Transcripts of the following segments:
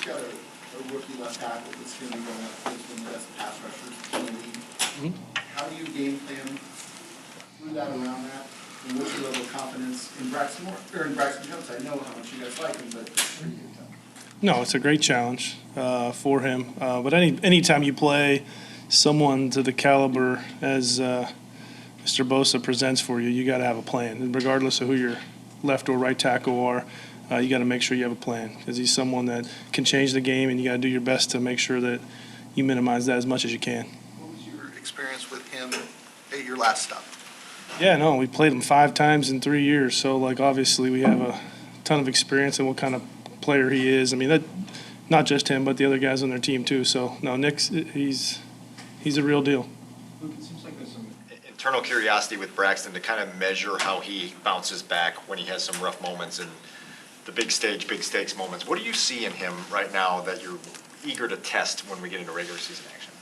got a rookie left tackle that's going to be going up against one of the best pass rushers in the league. How do you game plan through that, around that? And what's your level of confidence in Braxton Jones? I know how much you guys like him, but No, it's a great challenge for him. But anytime you play someone to the caliber as Mr. Bosa presents for you, you got to have a plan. And regardless of who your left or right tackle are, you got to make sure you have a plan because he's someone that can change the game, and you got to do your best to make sure that you minimize that as much as you can. what was your experience with him at your last stop? Yeah, no, we played him 5 times in 3 years, so like obviously we have a ton of experience in what kind of player he is. I mean, that not just him, but the other guys on their team too. So no, Nick's he's a real deal. Luke, it seems like there's some Internal curiosity with Braxton to kind of measure how he bounces back when he has some rough moments and the big stage, big stakes moments. What do you see in him right now that you're eager to test when we get into regular season action?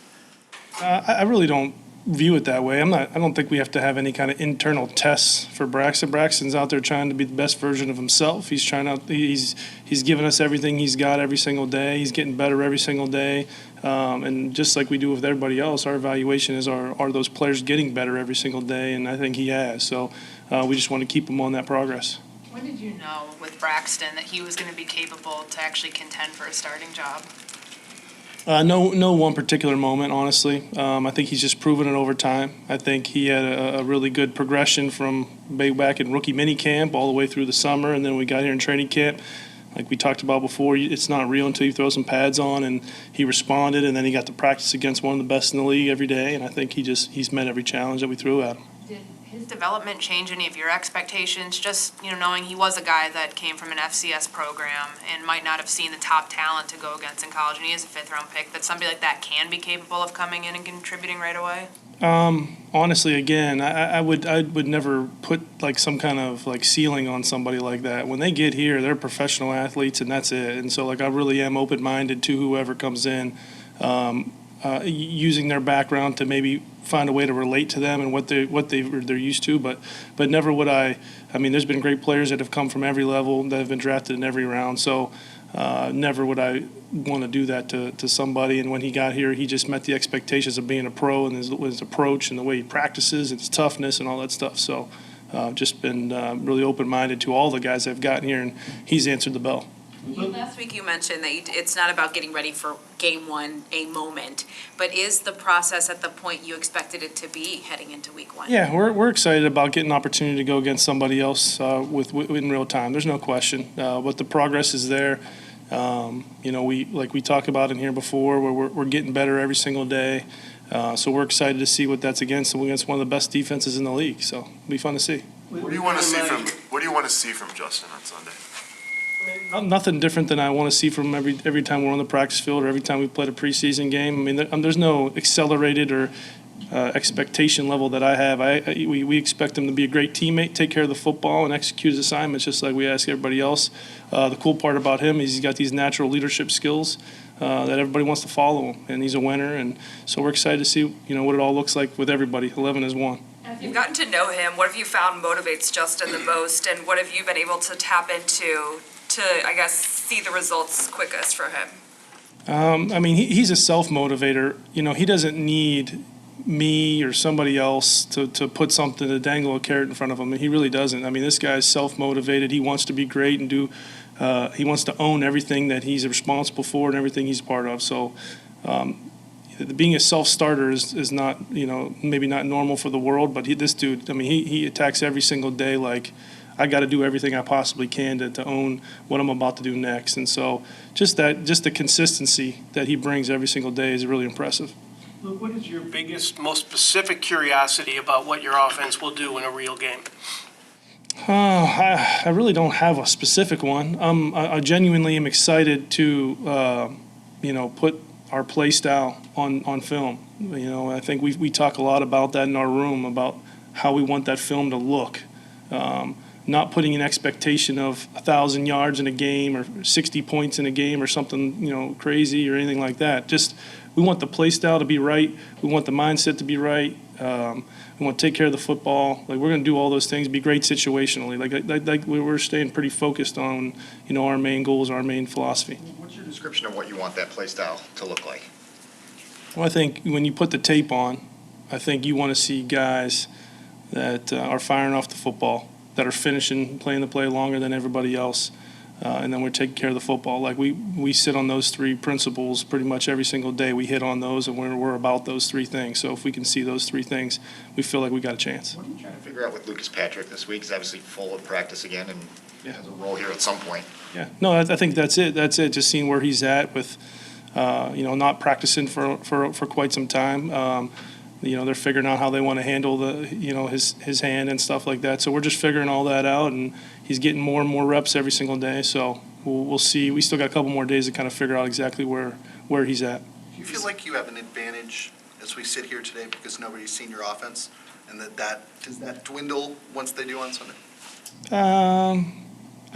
I really don't view it that way. I don't think we have to have any kind of internal tests for Braxton. Braxton's out there trying to be the best version of himself. He's he's giving us everything he's got every single day. He's getting better every single day. And just like we do with everybody else, our evaluation is are those players getting better every single day? And I think he has. So we just want to keep him on that progress. When did you know with Braxton that he was going to be capable to actually contend for a starting job? No one particular moment, honestly. I think he's just proven it over time. I think he had a really good progression from way back in rookie mini camp all the way through the summer, and then we got here in training camp. Like we talked about before, it's not real until you throw some pads on, and he responded, and then he got to practice against one of the best in the league every day, and I think he's met every challenge that we threw at him. Did his development change any of your expectations? Just, knowing he was a guy that came from an FCS program and might not have seen the top talent to go against in college, and he is a 5th-round pick, that somebody like that can be capable of coming in and contributing right away? Honestly, again, I would never put like some kind of like ceiling on somebody like that. When they get here, they're professional athletes, and that's it. And so, like, I really am open-minded to whoever comes in, using their background to maybe find a way to relate to them and what they're used to. But never would I. I mean, there's been great players that have come from every level that have been drafted in every round. So. Never would I want to do that to somebody. And when he got here, he just met the expectations of being a pro and his approach and the way he practices and his toughness and all that stuff. So just been really open-minded to all the guys that have gotten here, and he's answered the bell. Last week you mentioned that it's not about getting ready for game one, a moment, but is the process at the point you expected it to be heading into week 1? Yeah, we're excited about getting an opportunity to go against somebody else in real time. There's no question. But the progress is there. We talked about in here before, where we're getting better every single day. So we're excited to see what that's against one of the best defenses in the league. So it'll be fun to see. What do you want to see from Justin on Sunday? Nothing different than I want to see from every time we're on the practice field or every time we played a preseason game. I mean, there's no accelerated or expectation level that I have. We expect him to be a great teammate, take care of the football, and execute his assignments just like we ask everybody else. The cool part about him is he's got these natural leadership skills that everybody wants to follow him, and he's a winner. And so we're excited to see what it all looks like with everybody. 11 is 1. As you've gotten to know him, what have you found motivates Justin the most, and what have you been able to tap into to, I guess, see the results quickest for him? I mean, he's a self-motivator. He doesn't need me or somebody else to put something, to dangle a carrot in front of him. He really doesn't. I mean, this guy's self-motivated. He wants to be great and he wants to own everything that he's responsible for and everything he's part of. So being a self-starter is not, maybe not normal for the world, but this dude, I mean, he attacks every single day like, I got to do everything I possibly can to own what I'm about to do next. And so just the consistency that he brings every single day is really impressive. Luke, what is your biggest, most specific curiosity about what your offense will do in a real game? I really don't have a specific one. I genuinely am excited to, put our play style on film. I think we talk a lot about that in our room, about how we want that film to look. Not putting an expectation of 1,000 yards in a game or 60 points in a game or something, crazy or anything like that. Just we want the play style to be right. We want the mindset to be right. We want to take care of the football. Like, we're going to do all those things, be great situationally. Like we're staying pretty focused on, our main goals, our main philosophy. What's your description of what you want that play style to look like? Well, I think when you put the tape on, I think you want to see guys that are firing off the football, that are finishing, playing the play longer than everybody else, and then we're taking care of the football. Like, we sit on those three principles pretty much every single day. We hit on those, and we're about those three things. So if we can see those three things, we feel like we got a chance. What are you trying to figure out with Lucas Patrick this week? He's obviously full of practice again and has a role here at some point. Yeah, no, I think that's it. That's it. Just seeing where he's at with, not practicing for quite some time. They're figuring out how they want to handle his hand and stuff like that. So we're just figuring all that out, and he's getting more and more reps every single day. So we'll see. We still got a couple more days to kind of figure out exactly where he's at. Do you feel like you have an advantage as we sit here today because nobody's seen your offense, and does that dwindle once they do on Sunday?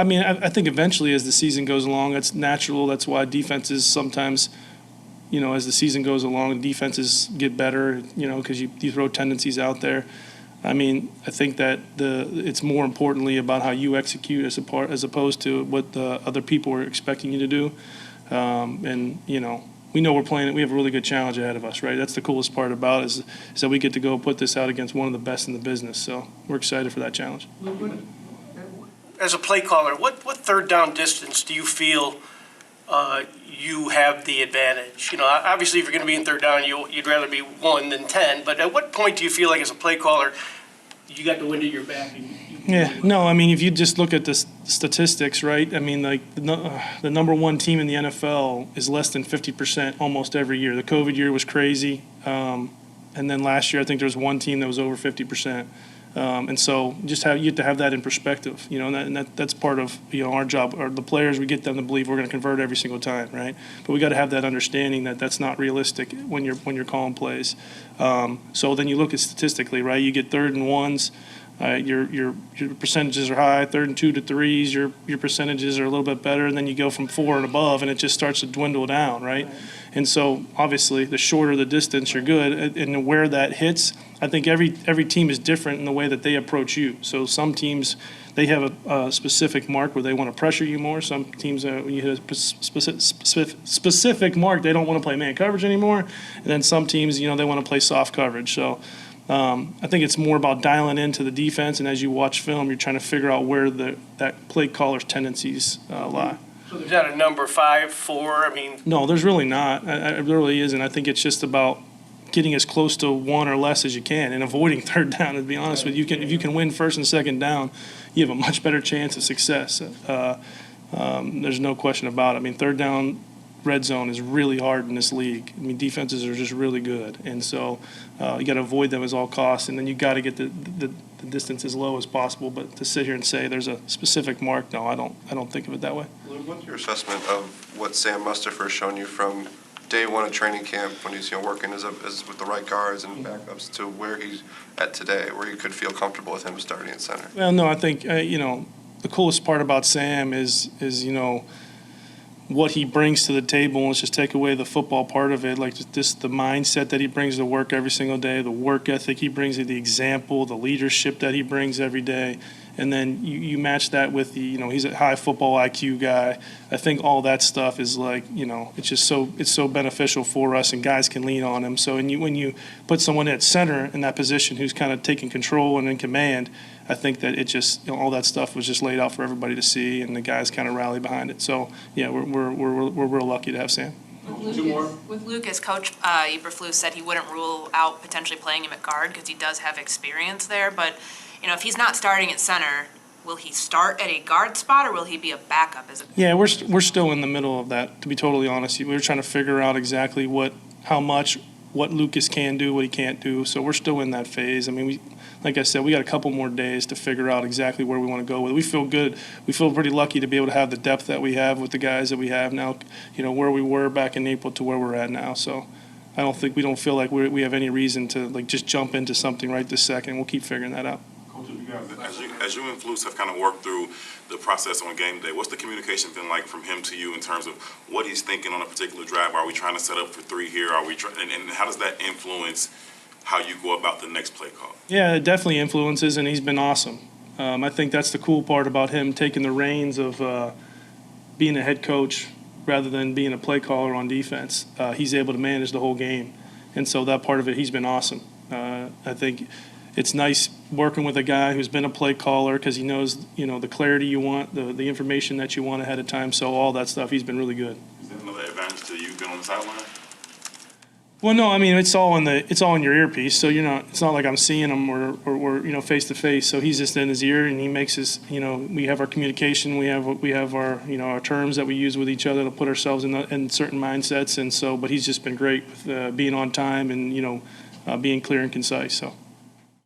I think eventually as the season goes along, that's natural. That's why defenses sometimes, as the season goes along, defenses get better, because you throw tendencies out there. I think that it's more importantly about how you execute as opposed to what the other people are expecting you to do. We know we're playing. We have a really good challenge ahead of us, right? That's the coolest part about it is that we get to go put this out against one of the best in the business. So we're excited for that challenge. As a play caller, what third down distance do you feel you have the advantage? Obviously, if you're going to be in third down, you'd rather be 1 than 10. But at what point do you feel like, as a play caller, you got the wind at your back? If you just look at the statistics, right? The number one team in the NFL is less than 50% almost every year. The COVID year was crazy, and then last year I think there was one team that was over 50%. And so you have to have that in perspective, and that's part of, our job, or the players, we get them to believe we're going to convert every single time, right? But we got to have that understanding that that's not realistic when you're calling plays. So then you look at statistically, right? You get 3rd and 1s, your percentages are high. 3rd and 2 to 3s, your percentages are a little bit better, and then you go from 4 and above, and it just starts to dwindle down, right? And so obviously the shorter the distance, you're good, and where that hits, I think every team is different in the way that they approach you. So some teams, they have a specific mark where they want to pressure you more. Some teams, when you hit a specific mark, they don't want to play man coverage anymore. And then some teams, they want to play soft coverage. So I think it's more about dialing into the defense, and as you watch film, you're trying to figure out where that play caller's tendencies lie. So there's not a number 5, 4. No, there's really not. It really isn't. I think it's just about getting as close to 1 or less as you can and avoiding third down. To be honest with you, if you can win 1st and 2nd down, you have a much better chance of success. There's no question about it. 3rd down, red zone is really hard in this league. Defenses are just really good, and so you got to avoid them at all costs. And then you got to get the distance as low as possible. But to sit here and say there's a specific mark, no, I don't think of it that way. What's your assessment of what Sam Mustipher has shown you from day one of training camp when he's working as with the right guards and backups to where he's at today, where you could feel comfortable with him starting at center? Well, no, I think the coolest part about Sam is what he brings to the table. Let's just take away the football part of it, like just the mindset that he brings to work every single day, the work ethic he brings, the example, the leadership that he brings every day. And then you match that with he's a high football IQ guy. I think all that stuff is it's so beneficial for us, and guys can lean on him. So when you put someone at center in that position who's kind of taking control and in command, I think that it just all that stuff was just laid out for everybody to see, and the guys kind of rally behind it. So yeah, we're real lucky to have Sam. With Lucas, Coach Eberflus said he wouldn't rule out potentially playing him at guard because he does have experience there. But if he's not starting at center, will he start at a guard spot or will he be a backup? Yeah, we're still in the middle of that. To be totally honest, we're trying to figure out exactly what Lucas can do, what he can't do. So we're still in that phase. Like I said, we got a couple more days to figure out exactly where we want to go with it. We feel good. We feel pretty lucky to be able to have the depth that we have with the guys that we have now, where we were back in April to where we're at now. So we don't feel like we have any reason to just jump into something right this second. We'll keep figuring that out. Coach, as you and Flus have kind of worked through the process on game day, what's the communication been like from him to you in terms of what he's thinking on a particular drive? Are we trying to set up for 3 here? Are we and how does that influence how you go about the next play call? Yeah, it definitely influences, and he's been awesome. I think that's the cool part about him taking the reins of being a head coach rather than being a play caller on defense. He's able to manage the whole game, and so that part of it, he's been awesome. I think it's nice working with a guy who's been a play caller because he knows, the clarity you want, the information that you want ahead of time. So all that stuff, he's been really good. Is that another advantage to you being on the sideline? Well, no, I mean it's all in your earpiece, so it's not like I'm seeing him or we're face to face. So he's just in his ear, and he makes his we have our communication, we have our our terms that we use with each other to put ourselves in certain mindsets, and so but he's just been great with being on time and being clear and concise. So.